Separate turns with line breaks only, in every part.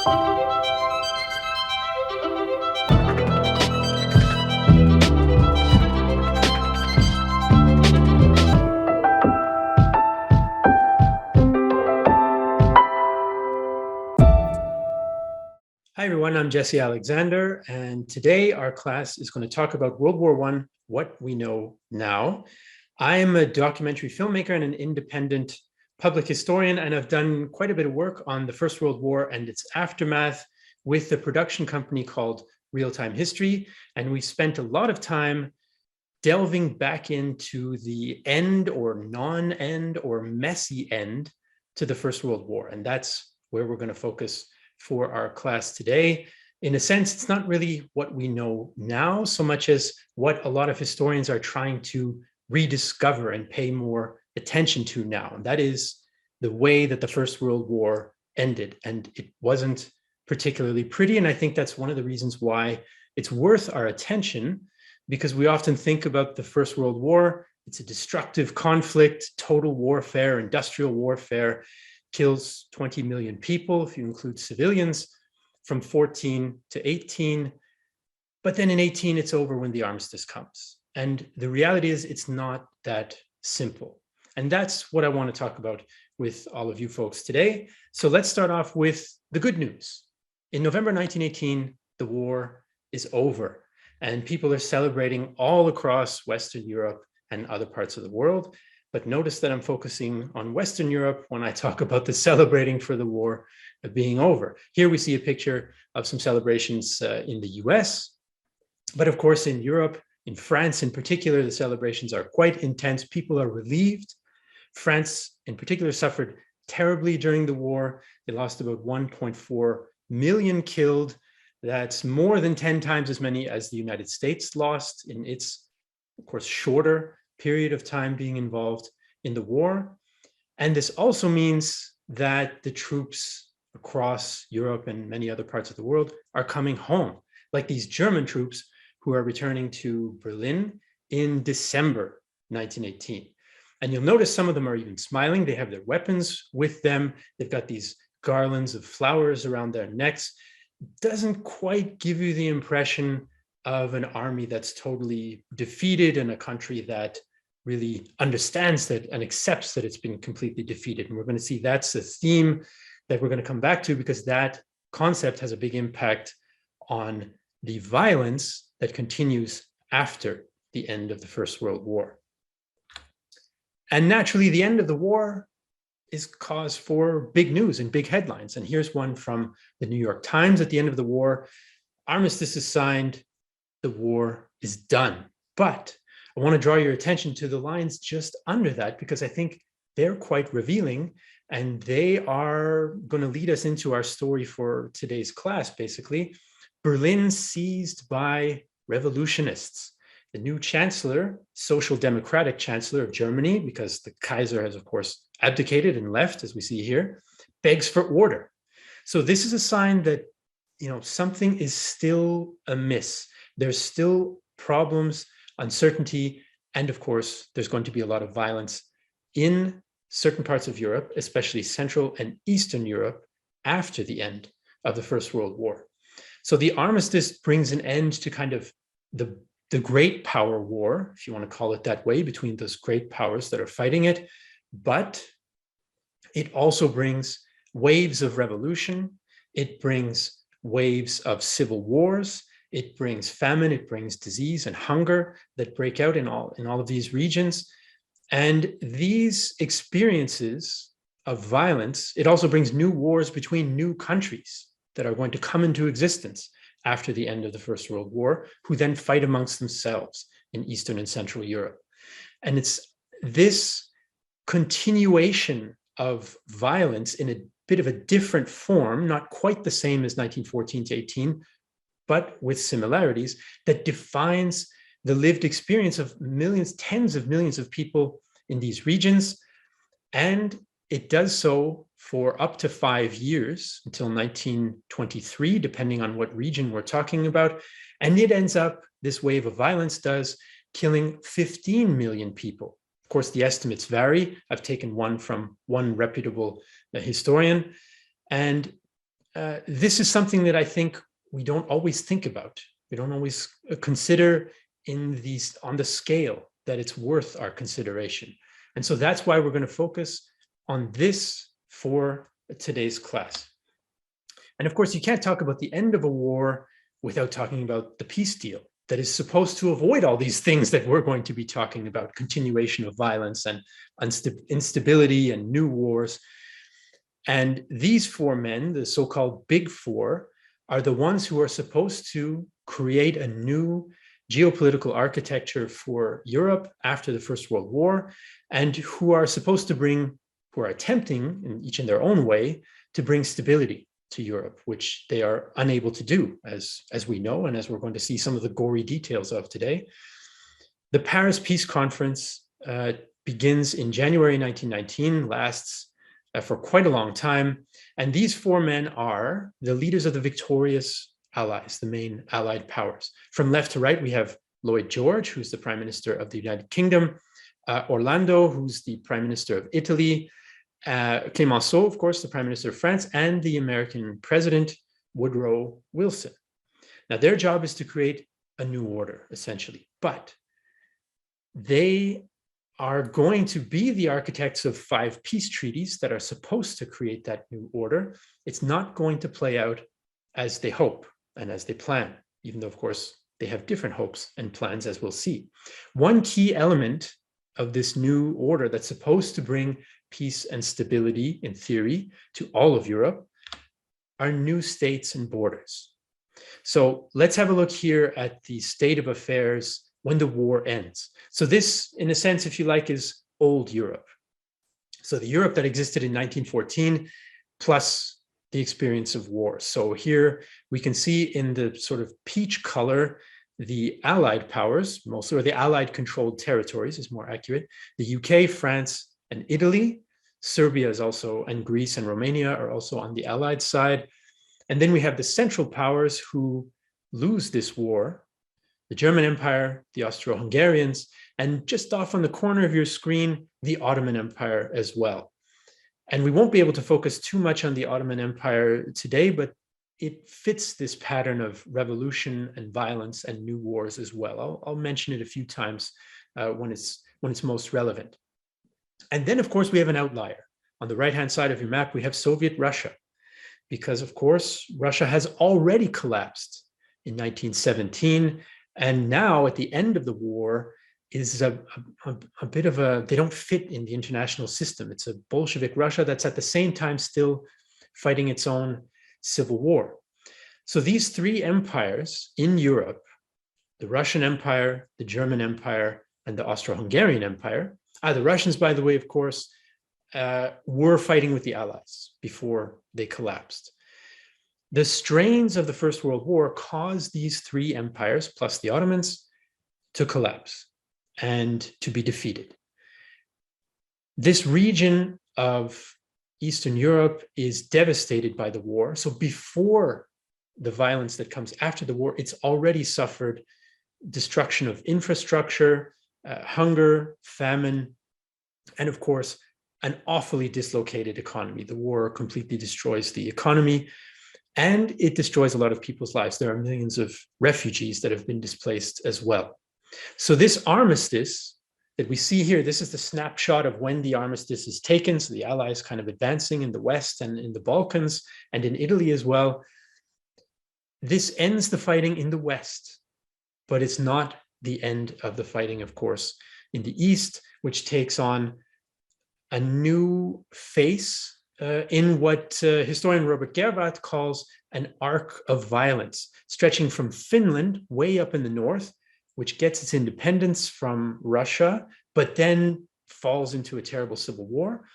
Hi everyone, I'm Jesse Alexander, and today our class is going to talk about World War I, what we know now. I am a documentary filmmaker and an independent public historian, and I've done quite a bit of work on the First World War and its aftermath with a production company called Real Time History, and we spent a lot of time delving back into the end or non-end or messy end to the First World War, and that's where we're going to focus for our class today. In a sense, it's not really what we know now so much as what a lot of historians are trying to rediscover and pay more attention to now. And that is the way that the First World War ended. And it wasn't particularly pretty. And I think that's one of the reasons why it's worth our attention, because we often think about the First World War. It's a destructive conflict, total warfare, industrial warfare, kills 20 million people, if you include civilians, from 14 to 18. But then in 18, it's over when the armistice comes. And the reality is it's not that simple. And that's what I want to talk about with all of you folks today. So let's start off with the good news. In November 1918, the war is over, and people are celebrating all across Western Europe and other parts of the world. But notice that I'm focusing on Western Europe when I talk about the celebrating for the war being over. Here we see a picture of some celebrations in the US. But of course, in Europe, in France in particular, the celebrations are quite intense. People are relieved. France in particular suffered terribly during the war. They lost about 1.4 million killed. That's more than 10 times as many as the United States lost in its, of course, shorter period of time being involved in the war. And this also means that the troops across Europe and many other parts of the world are coming home, like these German troops who are returning to Berlin in December 1918. And you'll notice some of them are even smiling. They have their weapons with them. They've got these garlands of flowers around their necks. Doesn't quite give you the impression of an army that's totally defeated and a country that really understands that and accepts that it's been completely defeated. And we're going to see that's a theme that we're going to come back to, because that concept has a big impact on the violence that continues after the end of the First World War. And naturally, the end of the war is cause for big news and big headlines. And here's one from the New York Times at the end of the war. Armistice is signed. The war is done. But I want to draw your attention to the lines just under that, because I think they're quite revealing, and they are going to lead us into our story for today's class, basically. Berlin seized by revolutionists. The new chancellor, social democratic chancellor of Germany, because the Kaiser has, of course, abdicated and left, as we see here, begs for order. So this is a sign that, something is still amiss. There's still problems, uncertainty, and of course, there's going to be a lot of violence in certain parts of Europe, especially Central and Eastern Europe, after the end of the First World War. So the armistice brings an end to kind of the great power war, if you want to call it that way, between those great powers that are fighting it. But it also brings waves of revolution. It brings waves of civil wars. It brings famine, it brings disease and hunger that break out in all of these regions. And these experiences of violence, it also brings new wars between new countries that are going to come into existence after the end of the First World War, who then fight amongst themselves in Eastern and Central Europe. And it's this continuation of violence in a bit of a different form, not quite the same as 1914 to 18, but with similarities, that defines the lived experience of millions, tens of millions of people in these regions. And it does so for up to 5 years, until 1923, depending on what region we're talking about. And it ends up, this wave of violence does, killing 15 million people. Of course, the estimates vary. I've taken one from one reputable historian. And this is something that I think we don't always think about. We don't always consider on the scale that it's worth our consideration. And so that's why we're going to focus on this for today's class. And of course, you can't talk about the end of a war without talking about the peace deal that is supposed to avoid all these things that we're going to be talking about: continuation of violence and instability and new wars. And these four men, the so-called Big Four, are the ones who are supposed to create a new geopolitical architecture for Europe after the First World War, and who are attempting, each in their own way, to bring stability to Europe, which they are unable to do, as we know, and as we're going to see some of the gory details of today. The Paris Peace Conference begins in January 1919, lasts for quite a long time. And these four men are the leaders of the victorious allies, the main allied powers. From left to right, we have Lloyd George, who's the Prime Minister of the United Kingdom, Orlando, who's the Prime Minister of Italy, Clemenceau, of course, the Prime Minister of France, and the American President, Woodrow Wilson. Now, their job is to create a new order, essentially, but they are going to be the architects of 5 peace treaties that are supposed to create that new order. It's not going to play out as they hope and as they plan, even though, of course, they have different hopes and plans, as we'll see. One key element of this new order that's supposed to bring peace and stability, in theory, to all of Europe are new states and borders. So let's have a look here at the state of affairs when the war ends. So this, in a sense, if you like, is old Europe. So the Europe that existed in 1914, plus the experience of war. So here we can see in the sort of peach color, the Allied powers, mostly, or the Allied controlled territories is more accurate. The UK, France, and Italy. Serbia is also, and Greece and Romania are also on the Allied side. And then we have the Central Powers who lose this war: the German Empire, the Austro-Hungarians, and just off on the corner of your screen, the Ottoman Empire as well. And we won't be able to focus too much on the Ottoman Empire today, but it fits this pattern of revolution and violence and new wars as well. I'll mention it a few times when it's most relevant. And then, of course, we have an outlier. On the right-hand side of your map, we have Soviet Russia, because, of course, Russia has already collapsed in 1917. And now, at the end of the war, is a bit of a, they don't fit in the international system. It's a Bolshevik Russia that's at the same time still fighting its own civil war. So these 3 empires in Europe, the Russian Empire, the German Empire, and the Austro-Hungarian Empire, the Russians, by the way, of course, were fighting with the Allies before they collapsed. The strains of the First World War caused these 3 empires, plus the Ottomans, to collapse and to be defeated. This region of Eastern Europe is devastated by the war. So before the violence that comes after the war, it's already suffered destruction of infrastructure, hunger, famine, and of course, an awfully dislocated economy. The war completely destroys the economy, and it destroys a lot of people's lives. There are millions of refugees that have been displaced as well. So this armistice that we see here, this is the snapshot of when the armistice is taken. So the Allies kind of advancing in the West and in the Balkans and in Italy as well. This ends the fighting in the West, but it's not the end of the fighting, of course, in the East, which takes on a new face in what historian Robert Gerwarth calls an arc of violence, stretching from Finland way up in the north, which gets its independence from Russia, but then falls into a terrible civil war,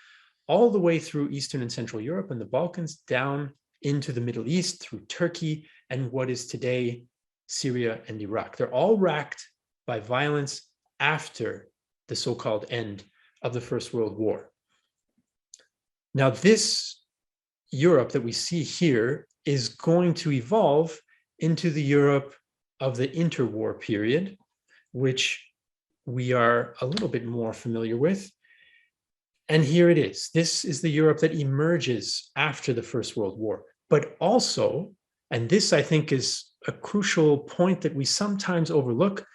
all the way through Eastern and Central Europe and the Balkans, down into the Middle East through Turkey and what is today Syria and Iraq. They're all racked by violence after the so-called end of the First World War. Now, this Europe that we see here is going to evolve into the Europe of the interwar period, which we are a little bit more familiar with. And here it is. This is the Europe that emerges after the First World War. but also, and this I think is a crucial point that we sometimes overlook,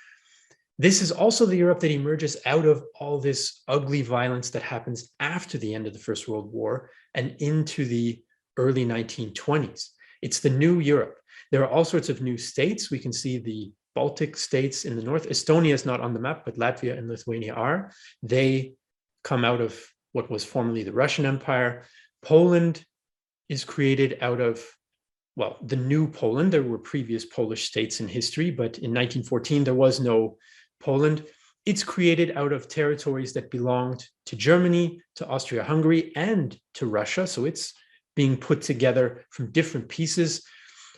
this is also the Europe that emerges out of all this ugly violence that happens after the end of the First World War and into the early 1920s. It's the new Europe. There are all sorts of new states. We can see the Baltic states in the north. Estonia is not on the map, but Latvia and Lithuania are. They come out of what was formerly the Russian Empire. Poland is created out of, well, the new Poland. There were previous Polish states in history, but in 1914, there was no Poland. It's created out of territories that belonged to Germany, to Austria-Hungary, and to Russia. So it's being put together from different pieces.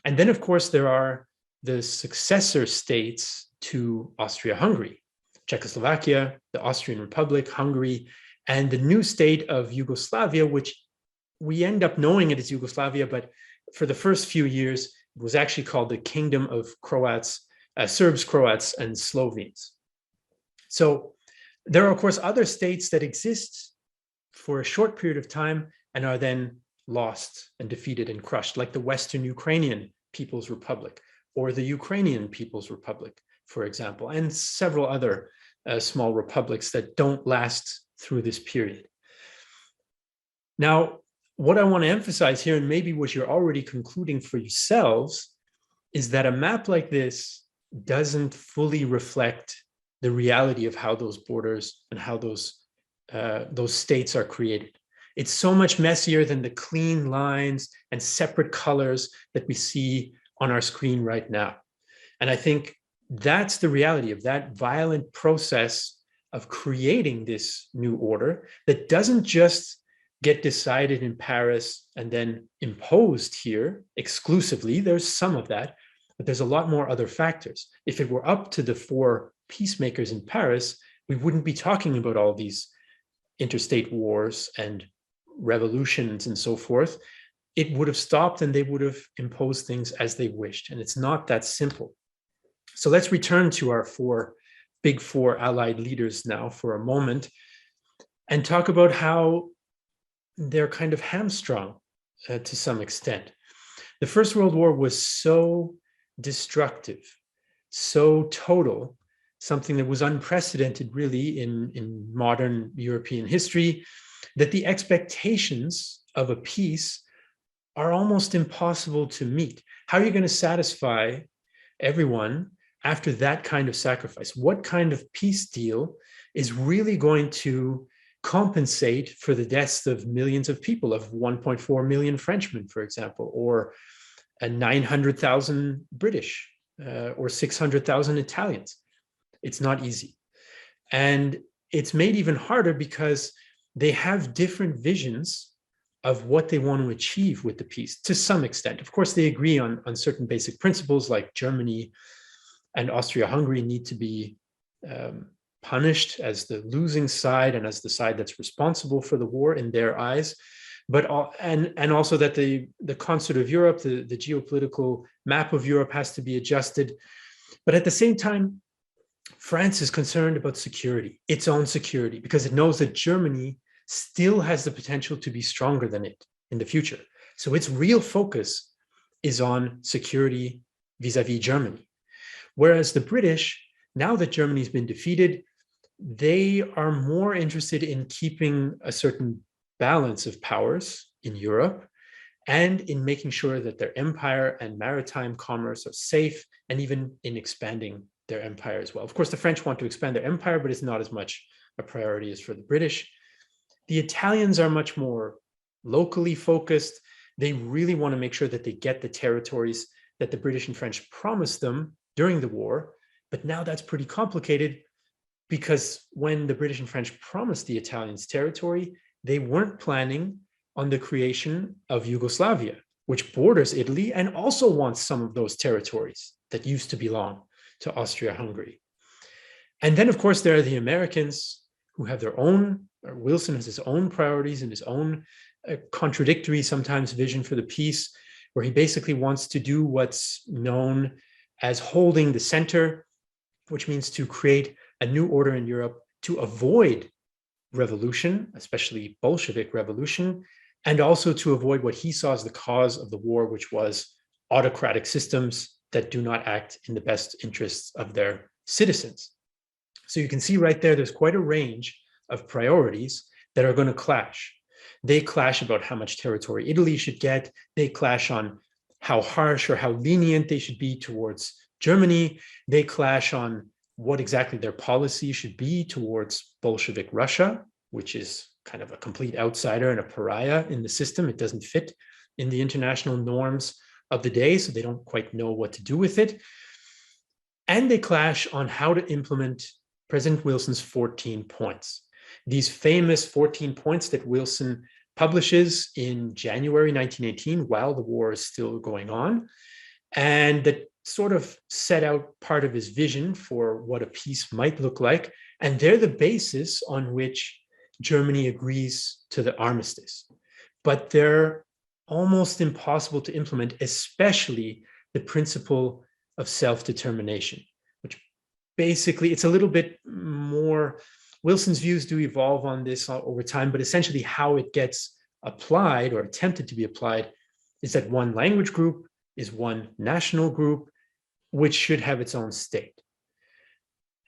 And then, of course, there are the successor states to Austria-Hungary, Czechoslovakia, the Austrian Republic, Hungary, and the new state of Yugoslavia, which we end up knowing it as Yugoslavia, but for the first few years, it was actually called the Kingdom of Croats, Serbs, Croats, and Slovenes. So there are, of course, other states that exist for a short period of time and are then lost and defeated and crushed, like the Western Ukrainian People's Republic or the Ukrainian People's Republic, for example, and several other small republics that don't last through this period. Now, what I want to emphasize here, and maybe what you're already concluding for yourselves, is that a map like this doesn't fully reflect the reality of how those borders and how those states are created. It's so much messier than the clean lines and separate colors that we see on our screen right now. And I think that's the reality of that violent process of creating this new order that doesn't just get decided in Paris and then imposed here exclusively. There's some of that, but there's a lot more other factors. If it were up to the four peacemakers in Paris, we wouldn't be talking about all these interstate wars and revolutions and so forth. It would have stopped and they would have imposed things as they wished. And it's not that simple. So let's return to our big four allied leaders now for a moment and talk about how they're kind of hamstrung to some extent. The First World War was so destructive, so total, something that was unprecedented really in modern European history, that the expectations of a peace are almost impossible to meet. How are you going to satisfy everyone after that kind of sacrifice? What kind of peace deal is really going to compensate for the deaths of millions of people, of 1.4 million Frenchmen, for example, or 900,000 British or 600,000 Italians? It's not easy. And it's made even harder because they have different visions of what they want to achieve with the peace to some extent. Of course, they agree on certain basic principles, like Germany and Austria-Hungary need to be punished as the losing side and as the side that's responsible for the war in their eyes, but and also that the concert of Europe, the geopolitical map of Europe has to be adjusted. But at the same time, France is concerned about security, its own security, because it knows that Germany still has the potential to be stronger than it in the future. So its real focus is on security vis-a-vis Germany. Whereas the British, now that Germany's been defeated, they are more interested in keeping a certain balance of powers in Europe and in making sure that their empire and maritime commerce are safe, and even in expanding their empire as well. Of course, the French want to expand their empire, but it's not as much a priority as for the British. The Italians are much more locally focused. They really want to make sure that they get the territories that the British and French promised them during the war. But now that's pretty complicated, because when the British and French promised the Italians territory, they weren't planning on the creation of Yugoslavia, which borders Italy and also wants some of those territories that used to belong to Austria-Hungary. And then, of course, there are the Americans who have their own, or Wilson has his own priorities and his own contradictory, sometimes, vision for the peace, where he basically wants to do what's known as holding the center, which means to create a new order in Europe to avoid revolution, especially Bolshevik revolution, and also to avoid what he saw as the cause of the war, which was autocratic systems that do not act in the best interests of their citizens. So you can see right there, there's quite a range of priorities that are going to clash. They clash about how much territory Italy should get. They clash on how harsh or how lenient they should be towards Germany. They clash on what exactly their policy should be towards Bolshevik Russia, which is kind of a complete outsider and a pariah in the system. It doesn't fit in the international norms of the day, so they don't quite know what to do with it. And they clash on how to implement President Wilson's 14 points. These famous 14 points that Wilson publishes in January 1918 while the war is still going on, and that sort of set out part of his vision for what a peace might look like. And they're the basis on which Germany agrees to the armistice. But they're almost impossible to implement, especially the principle of self-determination, which basically, it's a little bit more, Wilson's views do evolve on this over time, but essentially how it gets applied or attempted to be applied is that one language group is one national group, which should have its own state.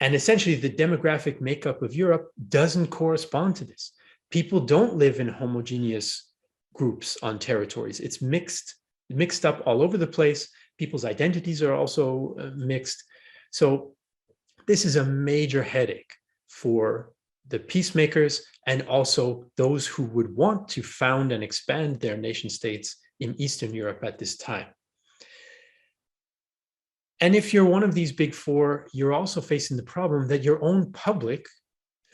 And essentially the demographic makeup of Europe doesn't correspond to this. People don't live in homogeneous groups on territories. It's mixed up all over the place. People's identities are also mixed. So this is a major headache for the peacemakers and also those who would want to found and expand their nation states in Eastern Europe at this time. And if you're one of these big four, you're also facing the problem that your own public,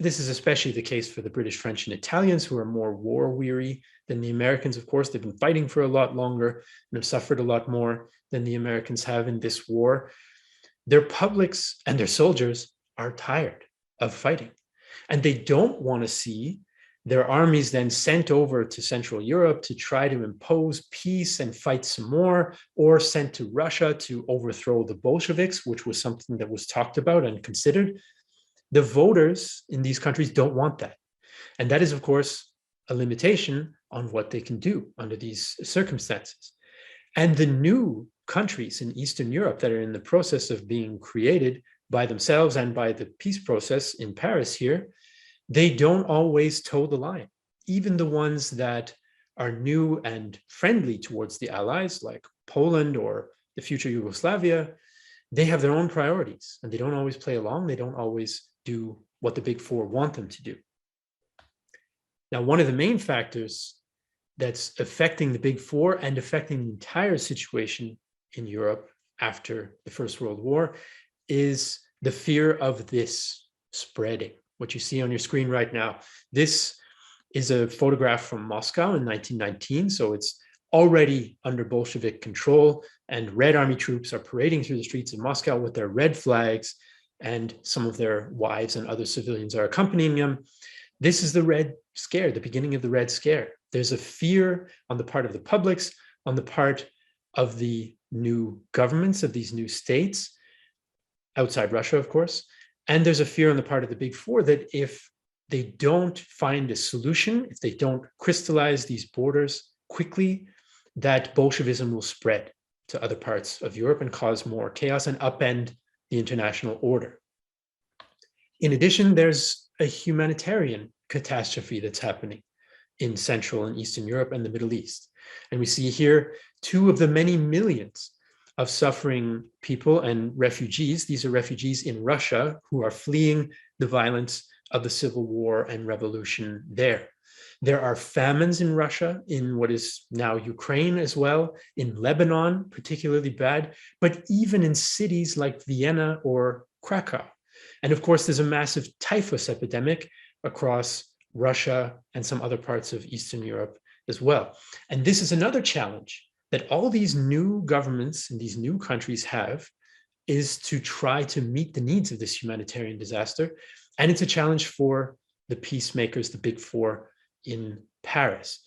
this is especially the case for the British, French, and Italians, who are more war weary than the Americans. Of course, they've been fighting for a lot longer and have suffered a lot more than the Americans have in this war. Their publics and their soldiers are tired of fighting, and they don't want to see their armies then sent over to Central Europe to try to impose peace and fight some more, or sent to Russia to overthrow the Bolsheviks, which was something that was talked about and considered. The voters in these countries don't want that. And that is, of course, a limitation on what they can do under these circumstances. And the new countries in Eastern Europe that are in the process of being created by themselves and by the peace process in Paris here, they don't always toe the line. Even the ones that are new and friendly towards the Allies, like Poland or the future Yugoslavia, they have their own priorities and they don't always play along. They don't always do what the big four want them to do. Now, one of the main factors that's affecting the big four and affecting the entire situation in Europe after the First World War is the fear of this spreading. What you see on your screen right now. This is a photograph from Moscow in 1919. So it's already under Bolshevik control, and Red Army troops are parading through the streets of Moscow with their red flags, and some of their wives and other civilians are accompanying them. This is the Red Scare, the beginning of the Red Scare. There's a fear on the part of the publics, on the part of the new governments of these new states, outside Russia, of course. And there's a fear on the part of the big four that if they don't find a solution, if they don't crystallize these borders quickly, that Bolshevism will spread to other parts of Europe and cause more chaos and upend the international order. In addition, there's a humanitarian catastrophe that's happening in Central and Eastern Europe and the Middle East. And we see here two of the many millions of suffering people and refugees. These are refugees in Russia who are fleeing the violence of the civil war and revolution there. There are famines in Russia, in what is now Ukraine as well, in Lebanon, particularly bad, but even in cities like Vienna or Krakow. And of course, there's a massive typhus epidemic across Russia and some other parts of Eastern Europe as well. And this is another challenge that all these new governments in these new countries have, is to try to meet the needs of this humanitarian disaster. And it's a challenge for the peacemakers, the big four in Paris.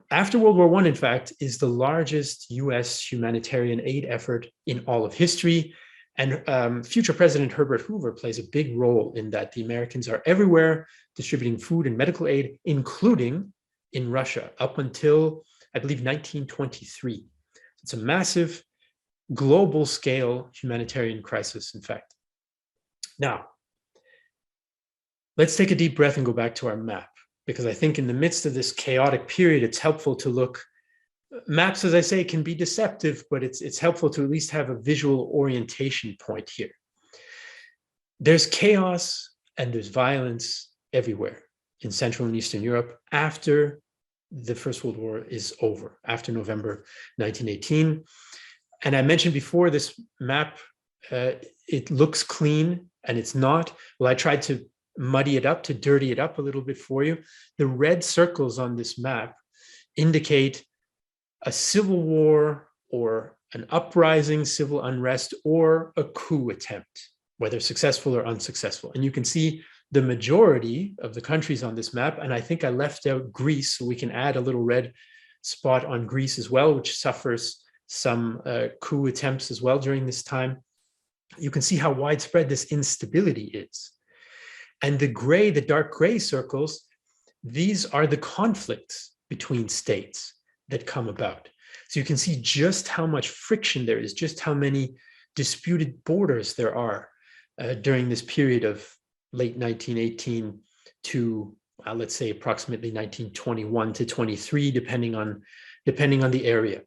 After World War I, in fact, is the largest US humanitarian aid effort in all of history. And future President Herbert Hoover plays a big role in that. The Americans are everywhere distributing food and medical aid, including in Russia up until, I believe, 1923. It's a massive global scale humanitarian crisis, in fact. Now, let's take a deep breath and go back to our map, because I think in the midst of this chaotic period, it's helpful to look. Maps, as I say, can be deceptive, but it's helpful to at least have a visual orientation point here. There's chaos and there's violence everywhere in Central and Eastern Europe after the First World War is over, after November 1918. And I mentioned before, this map, it looks clean and it's not. Well, I tried to muddy it up, to dirty it up a little bit for you. The red circles on this map indicate a civil war or an uprising, civil unrest, or a coup attempt, whether successful or unsuccessful. And you can see the majority of the countries on this map, and I think I left out Greece, so we can add a little red spot on Greece as well, which suffers some coup attempts as well during this time. You can see how widespread this instability is. And the gray, the dark gray circles, these are the conflicts between states that come about. So you can see just how much friction there is, just how many disputed borders there are during this period of late 1918 to, let's say, approximately 1921 to 23, depending on the area.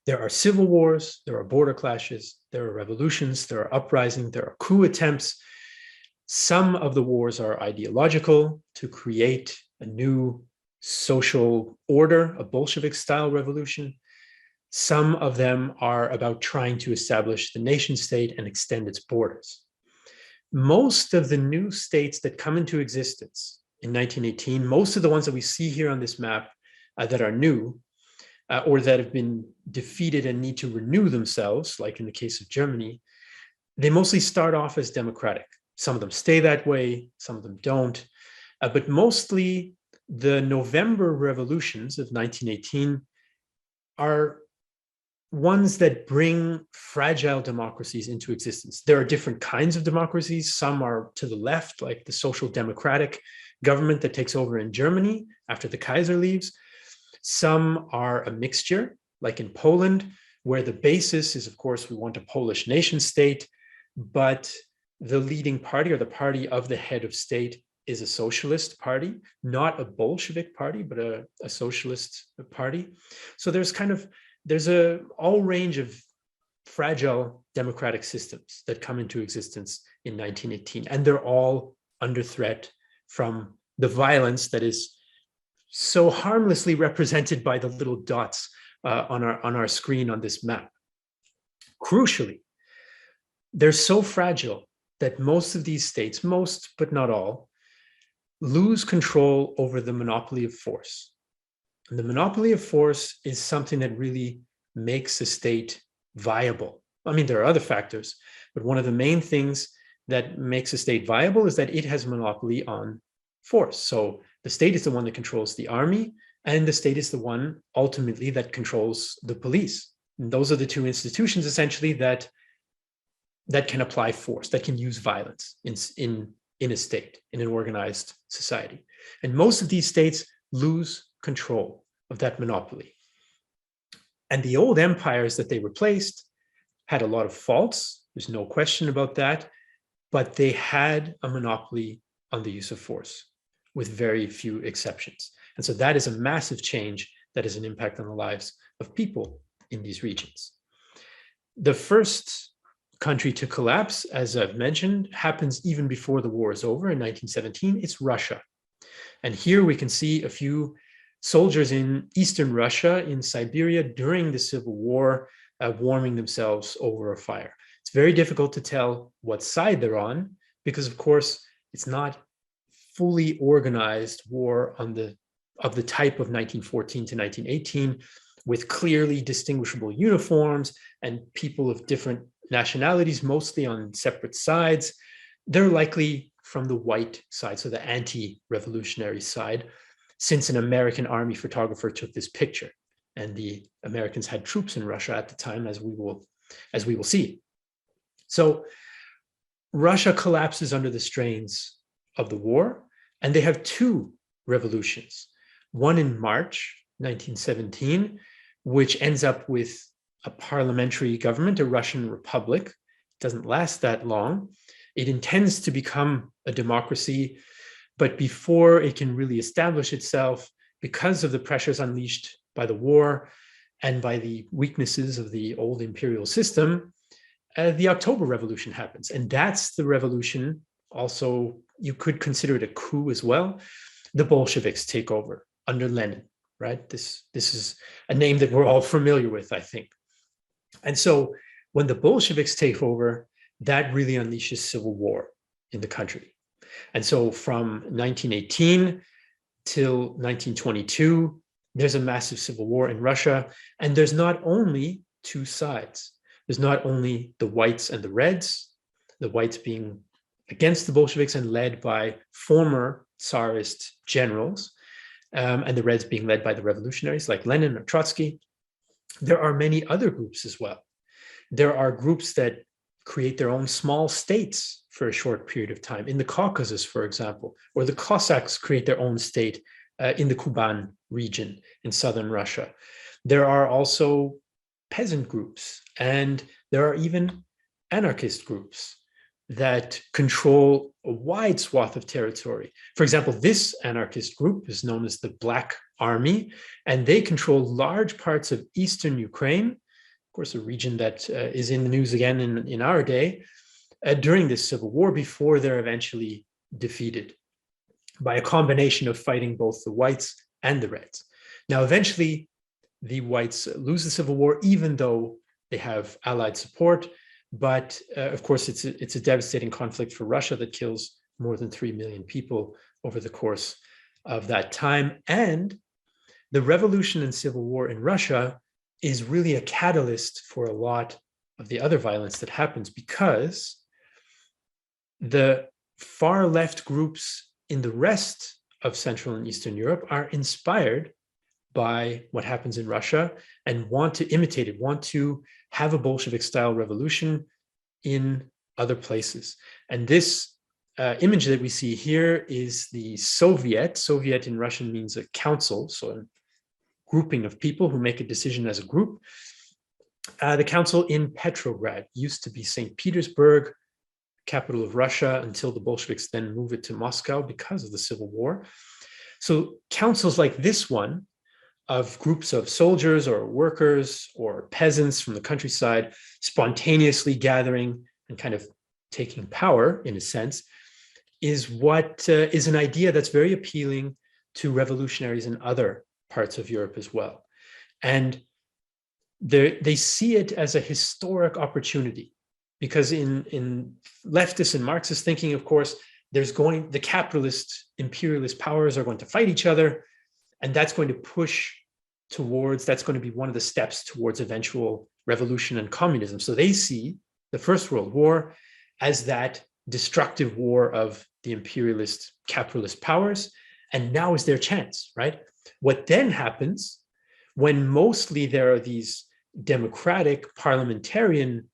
There are civil wars, there are border clashes, there are revolutions, there are uprisings, there are coup attempts. Some of the wars are ideological, to create a new social order, a Bolshevik-style revolution. Some of them are about trying to establish the nation state and extend its borders. Most of the new states that come into existence in 1918, most of the ones that we see here on this map that are new, or that have been defeated and need to renew themselves, like in the case of Germany, they mostly start off as democratic. Some of them stay that way, some of them don't. But mostly the November revolutions of 1918 are ones that bring fragile democracies into existence. There are different kinds of democracies. Some are to the left, like the social democratic government that takes over in Germany after the Kaiser leaves. Some are a mixture, like in Poland, where the basis is, of course, we want a Polish nation state, but the leading party, or the party of the head of state, is a socialist party, not a Bolshevik party, but a socialist party. So there's a all range of fragile democratic systems that come into existence in 1918, and they're all under threat from the violence that is so harmlessly represented by the little dots on our screen on this map. Crucially, they're so fragile that most of these states, most but not all, lose control over the monopoly of force. And the monopoly of force is something that really makes a state viable. I mean, there are other factors, but one of the main things that makes a state viable is that it has a monopoly on force. So the state is the one that controls the army, and the state is the one ultimately that controls the police. And those are the two institutions essentially that can apply force, that can use violence in a state, in an organized society. And most of these states lose control of that monopoly. And the old empires that they replaced had a lot of faults, there's no question about that, but they had a monopoly on the use of force, with very few exceptions. And so that is a massive change that has an impact on the lives of people in these regions. The first country to collapse, as I've mentioned, happens even before the war is over in 1917. It's Russia. And here we can see a few soldiers in Eastern Russia, in Siberia, during the Civil War, warming themselves over a fire. It's very difficult to tell what side they're on, because of course, it's not fully organized war of the type of 1914 to 1918, with clearly distinguishable uniforms and people of different nationalities, mostly on separate sides. They're likely from the white side, so the anti-revolutionary side, since an American army photographer took this picture, and the Americans had troops in Russia at the time, as we will see. So Russia collapses under the strains of the war, and they have two revolutions. one in March 1917, which ends up with a parliamentary government, a Russian republic. It doesn't last that long. It intends to become a democracy, but before it can really establish itself, because of the pressures unleashed by the war and by the weaknesses of the old imperial system, the October Revolution happens. And that's the revolution. Also, you could consider it a coup as well. The Bolsheviks take over under Lenin, right? This is a name that we're all familiar with, I think. And so when the Bolsheviks take over, that really unleashes civil war in the country. And so from 1918 till 1922, there's a massive civil war in Russia. And there's not only two sides. There's not only the whites and the reds, the whites being against the Bolsheviks and led by former Tsarist generals, and the reds being led by the revolutionaries like Lenin or Trotsky. There are many other groups as well. There are groups that create their own small states for a short period of time. In the Caucasus, for example, or the Cossacks create their own state in the Kuban region in southern Russia. There are also peasant groups, and there are even anarchist groups that control a wide swath of territory. For example, this anarchist group is known as the Black Army, and they control large parts of eastern Ukraine, of course, a region that is in the news again in our day, during this civil war before they're eventually defeated by a combination of fighting both the whites and the reds. Now, eventually, the whites lose the civil war, even though they have allied support. But of course, it's a devastating conflict for Russia that kills more than 3 million people over the course of that time. And the revolution and civil war in Russia is really a catalyst for a lot of the other violence that happens, because the far left groups in the rest of Central and Eastern Europe are inspired by what happens in Russia and want to imitate it, want to have a Bolshevik-style revolution in other places. And this image that we see here is the Soviet. Soviet in Russian means a council, so a grouping of people who make a decision as a group. The council in Petrograd used to be St. Petersburg, capital of Russia, until the Bolsheviks then move it to Moscow because of the civil war. So councils like this one, of groups of soldiers or workers or peasants from the countryside spontaneously gathering and kind of taking power, in a sense, is what is an idea that's very appealing to revolutionaries in other parts of Europe as well. And they see it as a historic opportunity, because in leftist and Marxist thinking, of course, the capitalist imperialist powers are going to fight each other, and that's going to that's going to be one of the steps towards eventual revolution and communism. So they see the First World War as that destructive war of the imperialist capitalist powers, and now is their chance, right? What then happens when mostly there are these democratic parliamentarian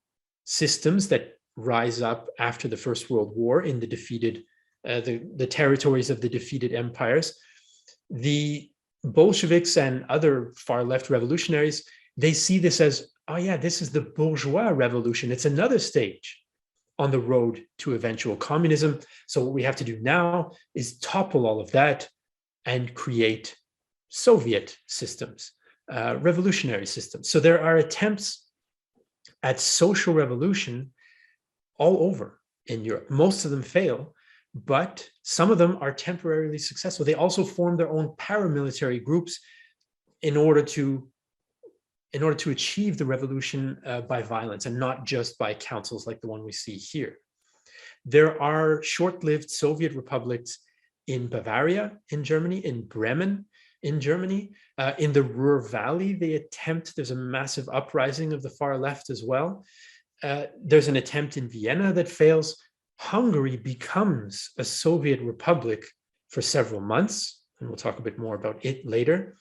systems that rise up after the First World War in the defeated, the territories of the defeated empires, the Bolsheviks and other far left revolutionaries, they see this as, oh yeah, this is the bourgeois revolution. It's another stage on the road to eventual communism. So what we have to do now is topple all of that and create Soviet systems, revolutionary systems. So there are attempts at social revolution all over in Europe. Most of them fail, but some of them are temporarily successful. They also form their own paramilitary groups in order to achieve the revolution by violence, and not just by councils like the one we see here. There are short-lived Soviet republics in Bavaria, in Germany, in Bremen, in Germany. In the Ruhr Valley, there's a massive uprising of the far left as well. There's an attempt in Vienna that fails. Hungary becomes a Soviet republic for several months, and we'll talk a bit more about it later.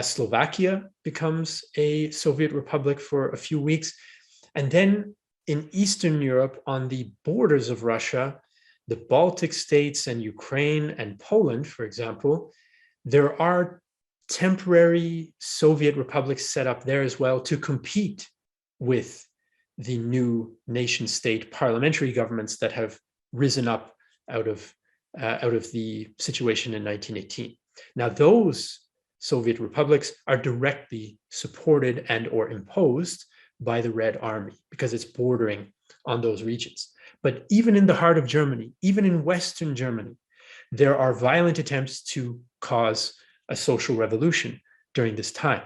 Slovakia becomes a Soviet republic for a few weeks. And then in Eastern Europe, on the borders of Russia, the Baltic states and Ukraine and Poland, for example, there are temporary Soviet republics set up there as well to compete with the new nation state parliamentary governments that have risen up out of the situation in 1918. Now, those Soviet republics are directly supported and or imposed by the Red Army because it's bordering on those regions. But even in the heart of Germany, even in Western Germany, there are violent attempts to cause a social revolution during this time.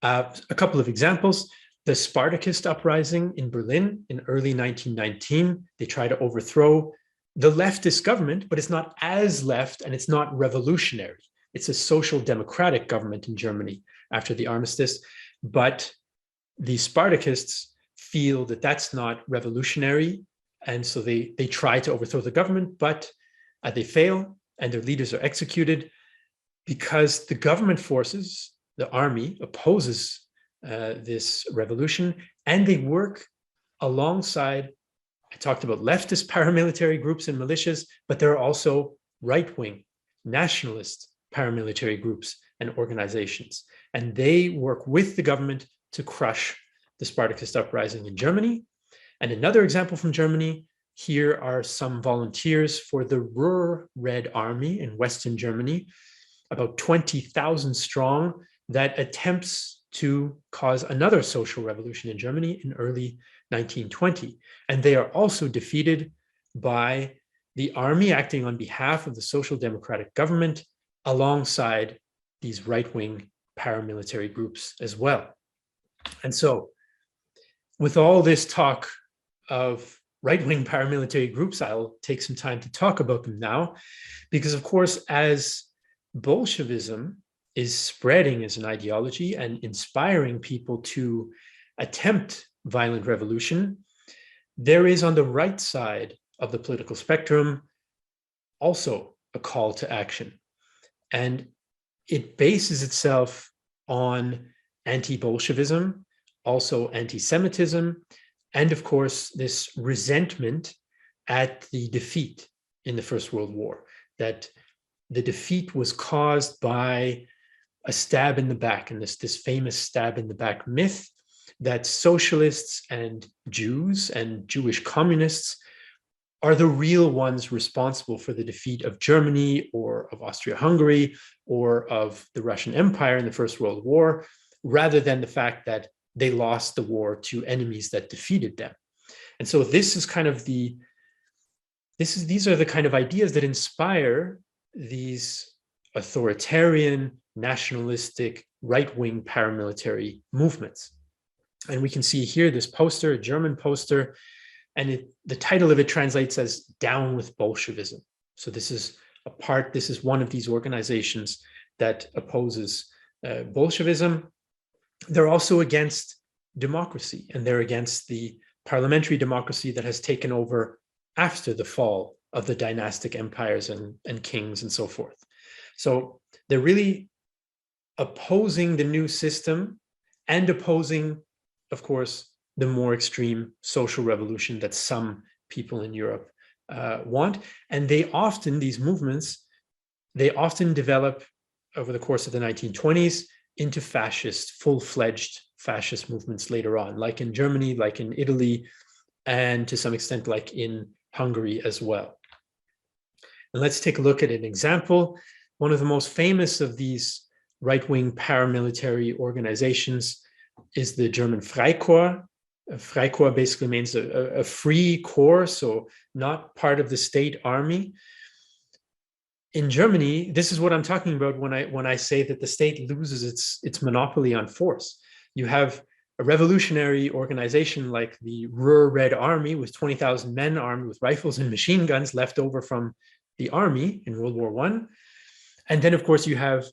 A couple of examples. The Spartacist uprising in Berlin in early 1919, they try to overthrow the leftist government, but it's not as left and it's not revolutionary. It's a social democratic government in Germany after the Armistice, but the Spartacists feel that that's not revolutionary, and so they try to overthrow the government, but they fail and their leaders are executed because the government forces, the army, opposes this revolution, and they work alongside, I talked about leftist paramilitary groups and militias, but there are also right-wing nationalist paramilitary groups and organizations. And they work with the government to crush the Spartacist uprising in Germany. And another example from Germany, here are some volunteers for the Ruhr Red Army in Western Germany, about 20,000 strong, that attempts to cause another social revolution in Germany in early 1920. And they are also defeated by the army acting on behalf of the social democratic government alongside these right-wing paramilitary groups as well. And so with all this talk of right-wing paramilitary groups, I'll take some time to talk about them now, because of course, as Bolshevism is spreading as an ideology and inspiring people to attempt violent revolution, there is on the right side of the political spectrum also a call to action. And it bases itself on anti-Bolshevism, also anti-Semitism, and of course, this resentment at the defeat in the First World War, that the defeat was caused by a stab in the back, and this famous stab in the back myth that socialists and Jews and Jewish communists are the real ones responsible for the defeat of Germany or of Austria-Hungary or of the Russian Empire in the First World War, rather than the fact that they lost the war to enemies that defeated them. And so this is kind of these are the kind of ideas that inspire these authoritarian, nationalistic, right-wing paramilitary movements. And we can see here this poster, a German poster, and the title of it translates as "Down with Bolshevism." So this is one of these organizations that opposes Bolshevism. They're also against democracy, and they're against the parliamentary democracy that has taken over after the fall of the dynastic empires and kings and so forth. So they're really opposing the new system and opposing, of course, the more extreme social revolution that some people in Europe want. And these movements, they often develop over the course of the 1920s into fascist, full-fledged fascist movements later on, like in Germany, like in Italy, and to some extent like in Hungary as well. And let's take a look at an example. One of the most famous of these right-wing paramilitary organizations is the German Freikorps. Freikorps basically means a free corps, so not part of the state army. In Germany, this is what I'm talking about when I say that the state loses its monopoly on force. You have a revolutionary organization like the Ruhr Red Army with 20,000 men armed with rifles and machine guns left over from the army in World War I. And then, of course, you have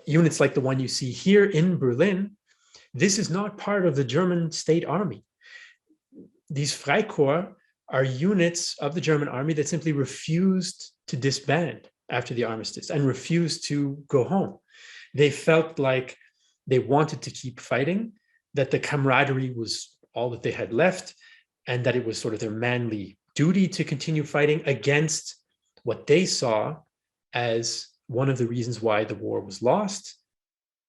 units like the one you see here in Berlin. This is not part of the German state army. These Freikorps are units of the German army that simply refused to disband after the Armistice and refused to go home. They felt like they wanted to keep fighting, that the camaraderie was all that they had left, and that it was sort of their manly duty to continue fighting against what they saw as one of the reasons why the war was lost,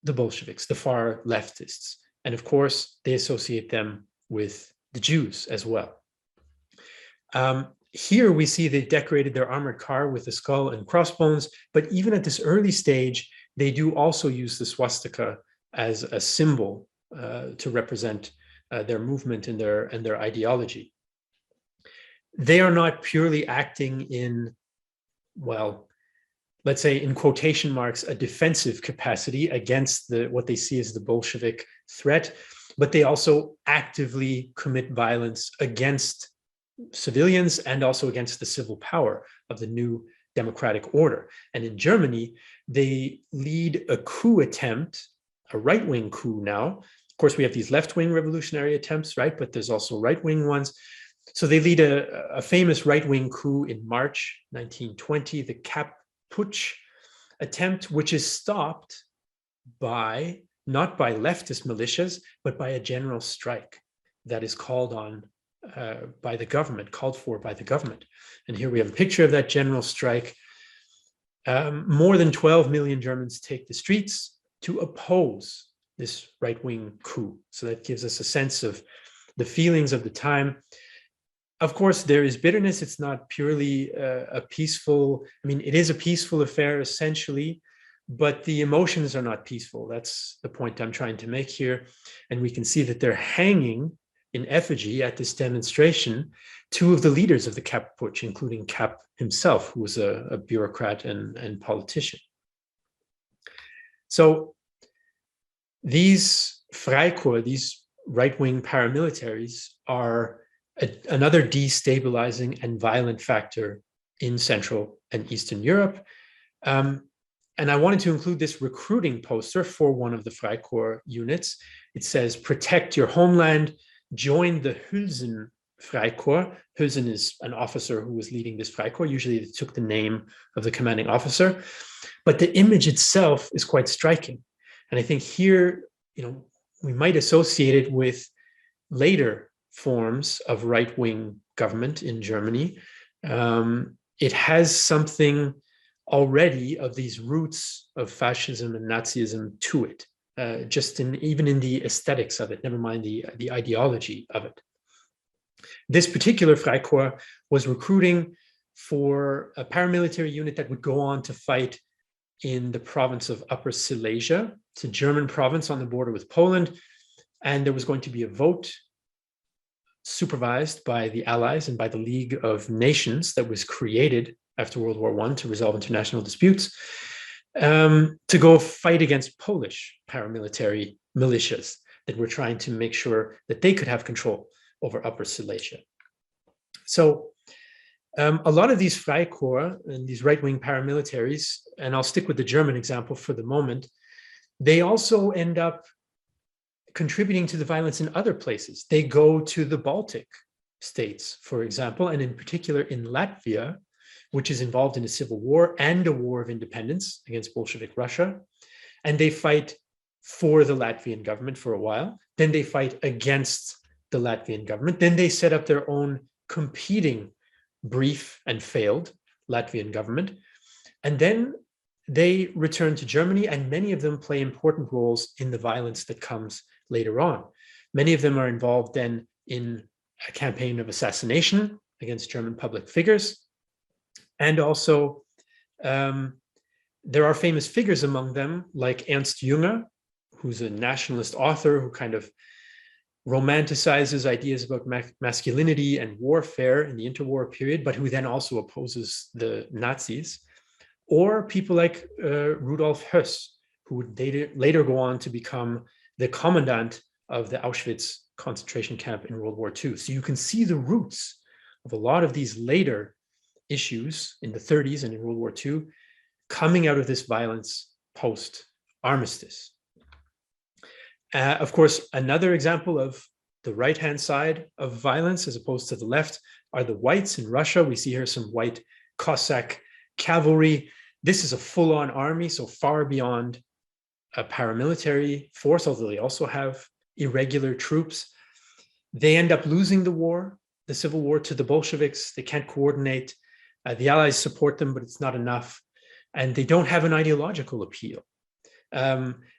the Bolsheviks, the far leftists. And of course, they associate them with the Jews as well. Here we see they decorated their armored car with a skull and crossbones, but even at this early stage, they do also use the swastika as a symbol to represent their movement and their ideology. They are not purely acting in, well, let's say in quotation marks, a defensive capacity against what they see as the Bolshevik threat, but they also actively commit violence against civilians and also against the civil power of the new democratic order. And in Germany, they lead a coup attempt, a right-wing coup now. Of course, we have these left-wing revolutionary attempts, right? But there's also right-wing ones. So they lead a famous right-wing coup in March 1920, the Putsch attempt, which is stopped not by leftist militias, but by a general strike that is called for by the government. And here we have a picture of that general strike. More than 12 million Germans take the streets to oppose this right-wing coup. So that gives us a sense of the feelings of the time. Of course, there is bitterness. It's not purely a peaceful, it is a peaceful affair essentially, but the emotions are not peaceful. That's the point I'm trying to make here. And we can see that they're hanging in effigy at this demonstration two of the leaders of the Putsch, including Kapp himself, who was a bureaucrat and politician. So these Freikorps, these right-wing paramilitaries, are another destabilizing and violent factor in Central and Eastern Europe. And I wanted to include this recruiting poster for one of the Freikorps units. It says, "Protect your homeland, join the Hülsen Freikorps." Hülsen is an officer who was leading this Freikorps. Usually it took the name of the commanding officer. But the image itself is quite striking. And I think here, we might associate it with later forms of right-wing government in Germany. It has something already of these roots of fascism and Nazism to it, even in the aesthetics of it, never mind the ideology of it. This particular Freikorps was recruiting for a paramilitary unit that would go on to fight in the province of Upper Silesia. It's a German province on the border with Poland. And there was going to be a vote supervised by the Allies and by the League of Nations that was created after World War I to resolve international disputes, to go fight against Polish paramilitary militias that were trying to make sure that they could have control over Upper Silesia. So a lot of these Freikorps and these right-wing paramilitaries, and I'll stick with the German example for the moment, they also end up contributing to the violence in other places. They go to the Baltic states, for example, and in particular in Latvia, which is involved in a civil war and a war of independence against Bolshevik Russia. And they fight for the Latvian government for a while. Then they fight against the Latvian government. Then they set up their own competing brief and failed Latvian government. And then they return to Germany, and many of them play important roles in the violence that comes later on. Many of them are involved then in a campaign of assassination against German public figures. And also, there are famous figures among them, like Ernst Jünger, who's a nationalist author who kind of romanticizes ideas about masculinity and warfare in the interwar period, but who then also opposes the Nazis. Or people like Rudolf Höss, who would later go on to become the commandant of the Auschwitz concentration camp in World War II. So you can see the roots of a lot of these later issues in the 30s and in World War II coming out of this violence post-Armistice. Of course, another example of the right-hand side of violence as opposed to the left are the whites in Russia. We see here some white Cossack cavalry. This is a full-on army, so far beyond a paramilitary force, although they also have irregular troops. They end up losing the civil war to the Bolsheviks. They can't coordinate. The Allies support them, but it's not enough. and they don't have an ideological appeal.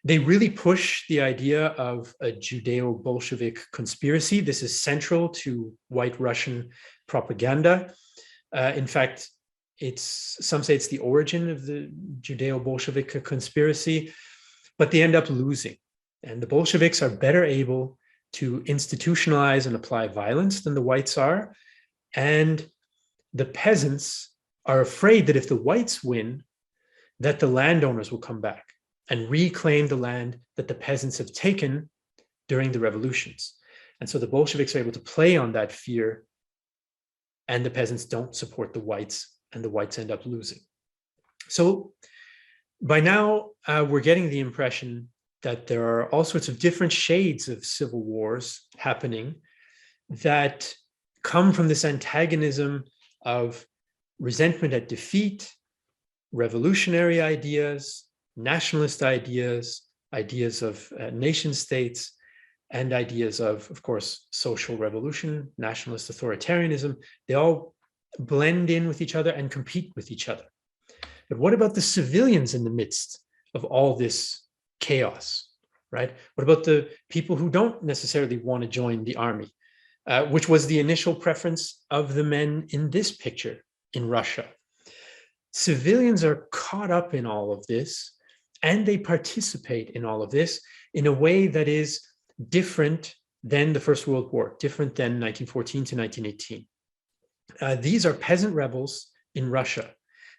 They really push the idea of a Judeo-Bolshevik conspiracy. This is central to White Russian propaganda. In fact, some say it's the origin of the Judeo-Bolshevik conspiracy, but they end up losing. And the Bolsheviks are better able to institutionalize and apply violence than the whites are. And the peasants are afraid that if the whites win, that the landowners will come back and reclaim the land that the peasants have taken during the revolutions. And so the Bolsheviks are able to play on that fear, and the peasants don't support the whites, and the whites end up losing. So by now, we're getting the impression that there are all sorts of different shades of civil wars happening that come from this antagonism of resentment at defeat, revolutionary ideas, nationalist ideas, ideas of nation states, and ideas of course, social revolution, nationalist authoritarianism. They all blend in with each other and compete with each other. But what about the civilians in the midst of all this chaos, right? What about the people who don't necessarily want to join the army, which was the initial preference of the men in this picture in Russia? Civilians are caught up in all of this, and they participate in all of this in a way that is different than the First World War, different than 1914 to 1918. These are peasant rebels in Russia.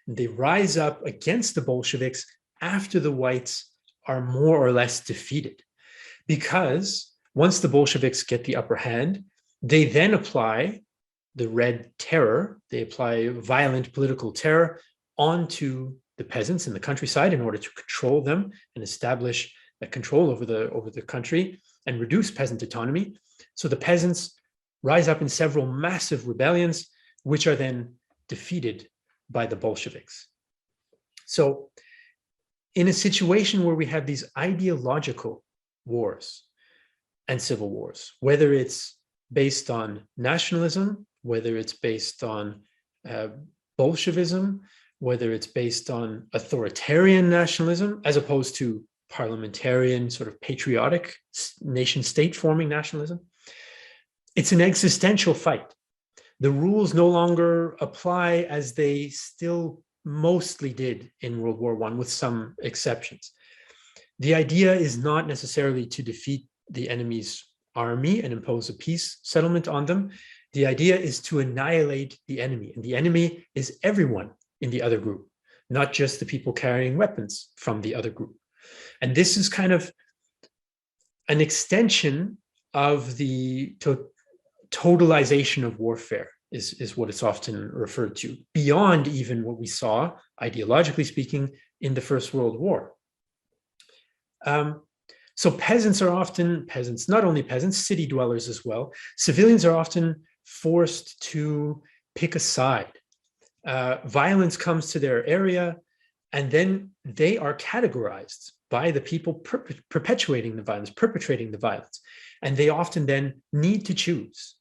They rise up against the Bolsheviks after the whites are more or less defeated, because once the Bolsheviks get the upper hand, they then apply the Red Terror, they apply violent political terror onto the peasants in the countryside in order to control them and establish a control over the country and reduce peasant autonomy. So the peasants rise up in several massive rebellions, which are then defeated by the Bolsheviks. So in a situation where we have these ideological wars and civil wars, whether it's based on nationalism, whether it's based on Bolshevism, whether it's based on authoritarian nationalism, as opposed to parliamentarian, sort of patriotic nation-state forming nationalism, it's an existential fight. The rules no longer apply as they still mostly did in World War I, with some exceptions. The idea is not necessarily to defeat the enemy's army and impose a peace settlement on them. The idea is to annihilate the enemy, and the enemy is everyone in the other group, not just the people carrying weapons from the other group. And this is kind of an extension of the totalization of warfare, is what it's often referred to, beyond even what we saw, ideologically speaking, in the First World War. So peasants are often, not only peasants, city dwellers as well, civilians are often forced to pick a side. Violence comes to their area, and then they are categorized by the people perpetuating the violence, perpetrating the violence. And they often then need to choose,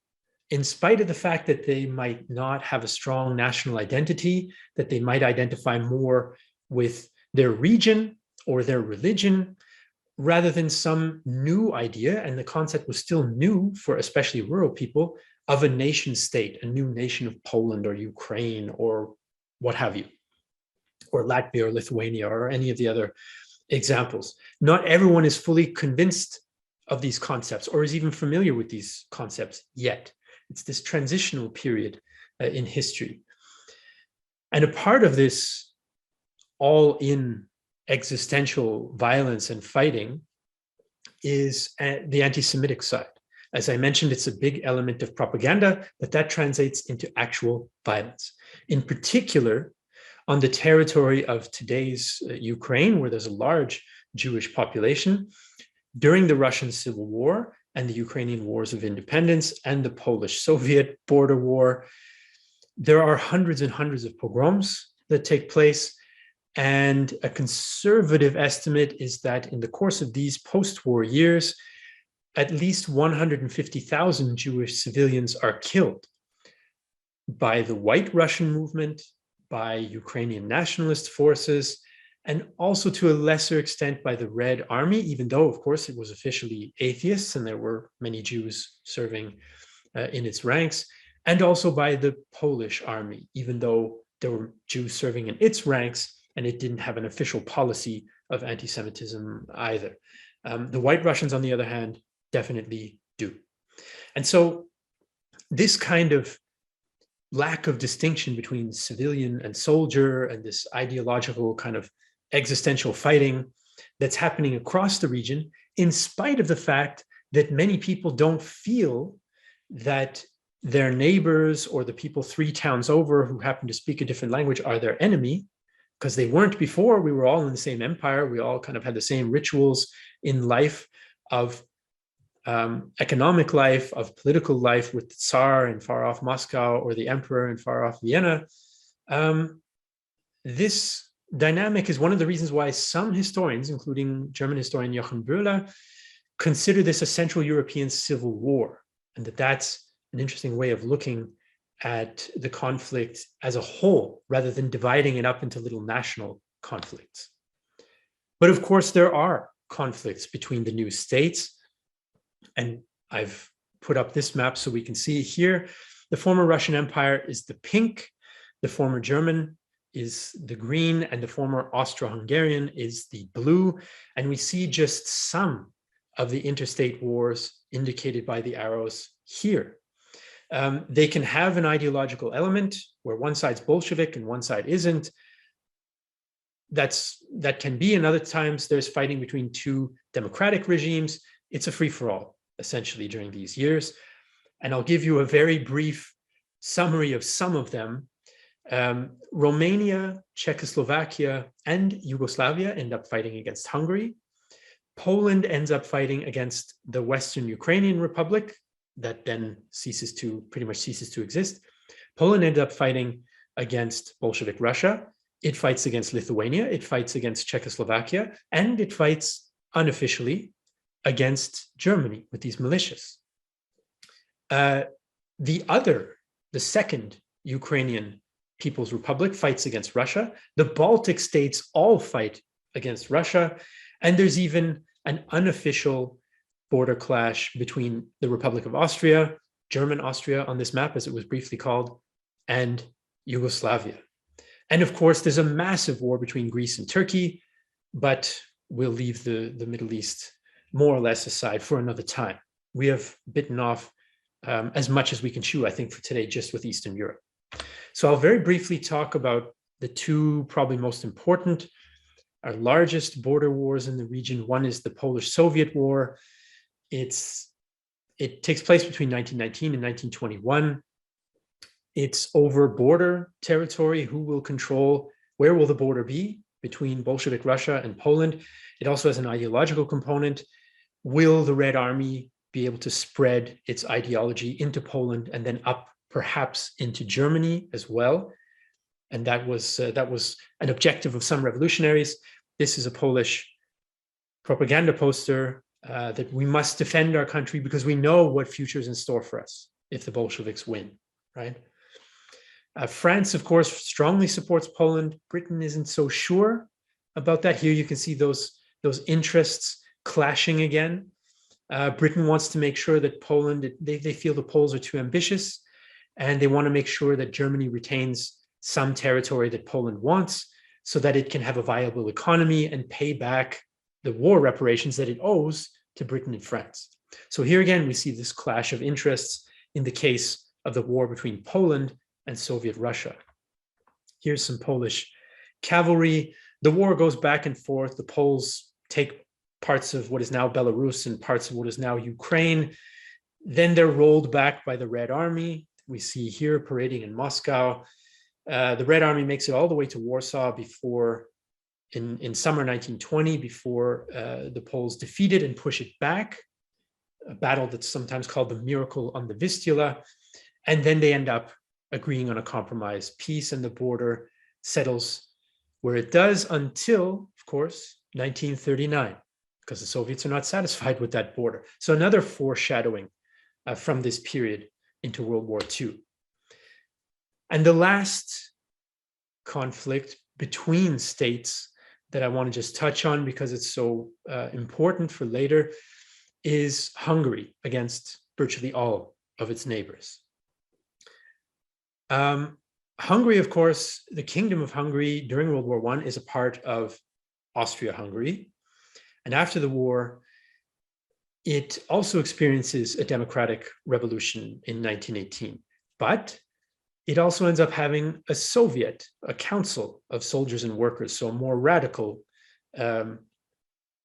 in spite of the fact that they might not have a strong national identity, that they might identify more with their region or their religion, rather than some new idea, and the concept was still new for especially rural people, of a nation state, a new nation of Poland or Ukraine or what have you, or Latvia or Lithuania or any of the other examples. Not everyone is fully convinced of these concepts or is even familiar with these concepts yet. It's this transitional period in history. And a part of this all-in existential violence and fighting is the anti-Semitic side. As I mentioned, it's a big element of propaganda, but that translates into actual violence. In particular, on the territory of today's Ukraine, where there's a large Jewish population, during the Russian Civil War and the Ukrainian Wars of Independence and the Polish-Soviet border war, there are hundreds and hundreds of pogroms that take place. And a conservative estimate is that in the course of these post-war years, at least 150,000 Jewish civilians are killed by the White Russian movement, by Ukrainian nationalist forces, and also to a lesser extent by the Red Army, even though, of course, it was officially atheists and there were many Jews serving in its ranks, and also by the Polish army, even though there were Jews serving in its ranks and it didn't have an official policy of anti-Semitism either. The White Russians, on the other hand, definitely do. And so this kind of lack of distinction between civilian and soldier and this ideological kind of existential fighting that's happening across the region, in spite of the fact that many people don't feel that their neighbors or the people 3 towns over who happen to speak a different language are their enemy, because they weren't before. We were all in the same empire. We all kind of had the same rituals in life of economic life, of political life with the Tsar in far off Moscow or the Emperor in far off Vienna. This dynamic is one of the reasons why some historians, including German historian Jochen Böhler, consider this a Central European civil war, and that's an interesting way of looking at the conflict as a whole, rather than dividing it up into little national conflicts. But of course, there are conflicts between the new states. And I've put up this map so we can see here. The former Russian Empire is the pink, the former German is the green, and the former Austro-Hungarian is the blue. And we see just some of the interstate wars indicated by the arrows here. They can have an ideological element where one side's Bolshevik and one side isn't. That can be, and other times there's fighting between 2 democratic regimes. It's a free-for-all, essentially, during these years. And I'll give you a very brief summary of some of them. Romania, Czechoslovakia, and Yugoslavia end up fighting against Hungary. Poland ends up fighting against the Western Ukrainian Republic, that then pretty much ceases to exist. Poland ended up fighting against Bolshevik Russia. It fights against Lithuania. It fights against Czechoslovakia, and it fights unofficially against Germany with these militias. The second Ukrainian People's Republic fights against Russia. The Baltic states all fight against Russia. And there's even an unofficial border clash between the Republic of Austria, German Austria on this map, as it was briefly called, and Yugoslavia. And of course, there's a massive war between Greece and Turkey, but we'll leave the Middle East more or less aside for another time. We have bitten off as much as we can chew, I think, for today, just with Eastern Europe. So I'll very briefly talk about the 2 probably most important, our largest border wars in the region. One is the Polish-Soviet War. It takes place between 1919 and 1921. It's over border territory. Who will control, where will the border be between Bolshevik Russia and Poland? It also has an ideological component. Will the Red Army be able to spread its ideology into Poland and then up perhaps into Germany as well? And that was an objective of some revolutionaries. This is a Polish propaganda poster that we must defend our country because we know what future is in store for us if the Bolsheviks win, right? France, of course, strongly supports Poland. Britain isn't so sure about that. Here you can see those interests clashing again. Britain wants to make sure that Poland, they feel the Poles are too ambitious, and they want to make sure that Germany retains some territory that Poland wants so that it can have a viable economy and pay back the war reparations that it owes to Britain and France. So here again, we see this clash of interests in the case of the war between Poland and Soviet Russia. Here's some Polish cavalry. The war goes back and forth. The Poles take parts of what is now Belarus and parts of what is now Ukraine. Then they're rolled back by the Red Army. We see here parading in Moscow. The Red Army makes it all the way to Warsaw before, in summer 1920, before the Poles defeat it and push it back, a battle that's sometimes called the Miracle on the Vistula. And then they end up agreeing on a compromise peace, and the border settles where it does until, of course, 1939, because the Soviets are not satisfied with that border. So another foreshadowing from this period into World War II. And the last conflict between states that I want to just touch on because it's so important for later is Hungary against virtually all of its neighbors. Hungary, of course, the Kingdom of Hungary during World War I is a part of Austria-Hungary. And after the war, it also experiences a democratic revolution in 1918. But it also ends up having a Soviet, a council of soldiers and workers, so a more radical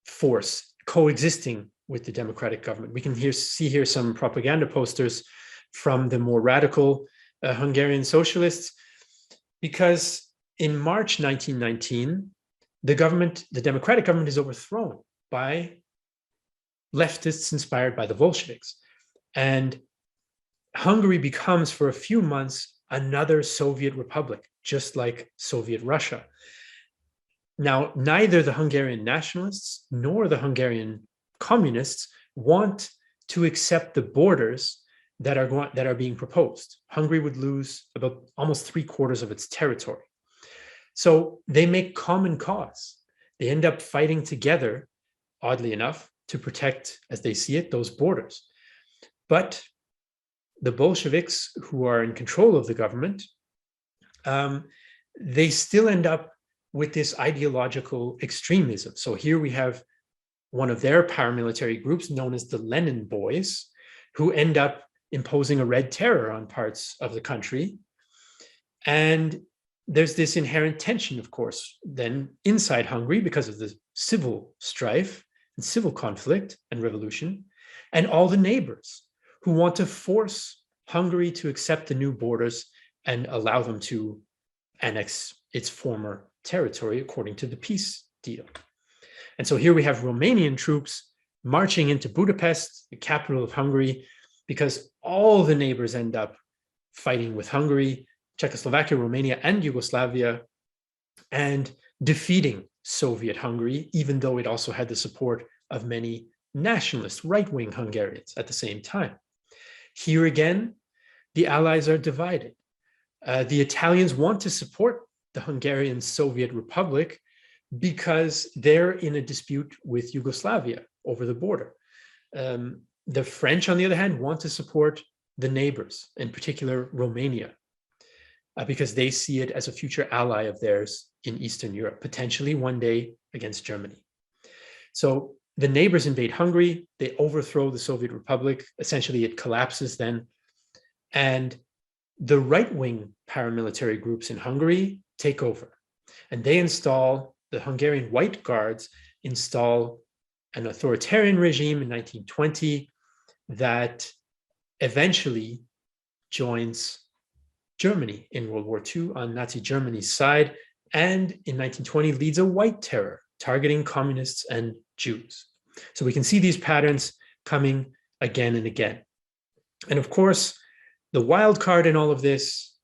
force coexisting with the democratic government. We can see here some propaganda posters from the more radical Hungarian socialists, because in March 1919, the democratic government is overthrown by leftists inspired by the Bolsheviks. And Hungary becomes, for a few months, another Soviet republic, just like Soviet Russia. Now, neither the Hungarian nationalists nor the Hungarian communists want to accept the borders that are being proposed. Hungary would lose about almost 3/4 of its territory. So they make common cause. They end up fighting together, oddly enough, to protect, as they see it, those borders. But the Bolsheviks, who are in control of the government, they still end up with this ideological extremism. So here we have one of their paramilitary groups known as the Lenin Boys, who end up imposing a red terror on parts of the country. And there's this inherent tension, of course, then inside Hungary because of the civil strife and civil conflict and revolution, and all the neighbors who want to force Hungary to accept the new borders and allow them to annex its former territory according to the peace deal. And so here we have Romanian troops marching into Budapest, the capital of Hungary, because all the neighbors end up fighting with Hungary, Czechoslovakia, Romania, and Yugoslavia, and defeating Soviet Hungary, even though it also had the support of many nationalist right-wing Hungarians at the same time. Here again, the Allies are divided. The Italians want to support the Hungarian Soviet Republic because they're in a dispute with Yugoslavia over the border. The French, on the other hand, want to support the neighbors, in particular Romania, because they see it as a future ally of theirs in Eastern Europe, potentially one day against Germany. So the neighbors invade Hungary, they overthrow the Soviet Republic, essentially it collapses then, and the right-wing paramilitary groups in Hungary take over, and they install, the Hungarian White Guards install an authoritarian regime in 1920 that eventually joins Germany in World War II on Nazi Germany's side, and in 1920 leads a white terror targeting communists and Jews. So we can see these patterns coming again and again. And of course, the wild card in all of this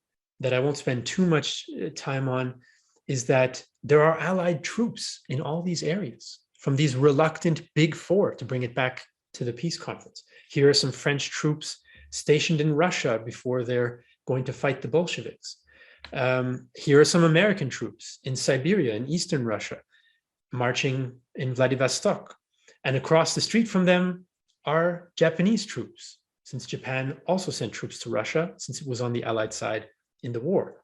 that I won't spend too much time on is that there are Allied troops in all these areas from these reluctant Big Four, to bring it back to the peace conference. Here are some French troops stationed in Russia before they're going to fight the Bolsheviks. Here are some American troops in Siberia in Eastern Russia, marching in Vladivostok. And across the street from them are Japanese troops, since Japan also sent troops to Russia, since it was on the Allied side in the war.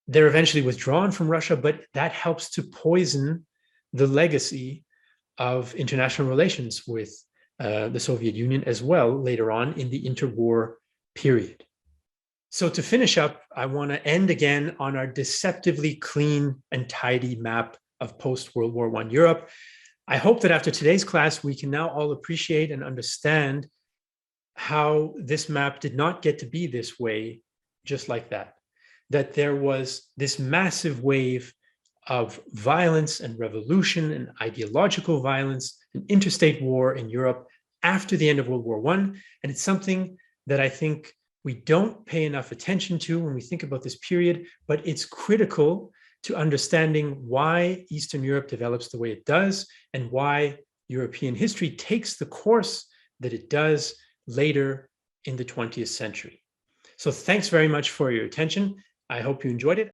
They're eventually withdrawn from Russia, but that helps to poison the legacy of international relations with the Soviet Union as well later on in the interwar period. So to finish up, I want to end again on our deceptively clean and tidy map of post-World War I Europe. I hope that after today's class, we can now all appreciate and understand how this map did not get to be this way just like that. That there was this massive wave of violence and revolution and ideological violence and interstate war in Europe after the end of World War I. And it's something that I think we don't pay enough attention to when we think about this period, but it's critical to understanding why Eastern Europe develops the way it does and why European history takes the course that it does later in the 20th century. So thanks very much for your attention. I hope you enjoyed it.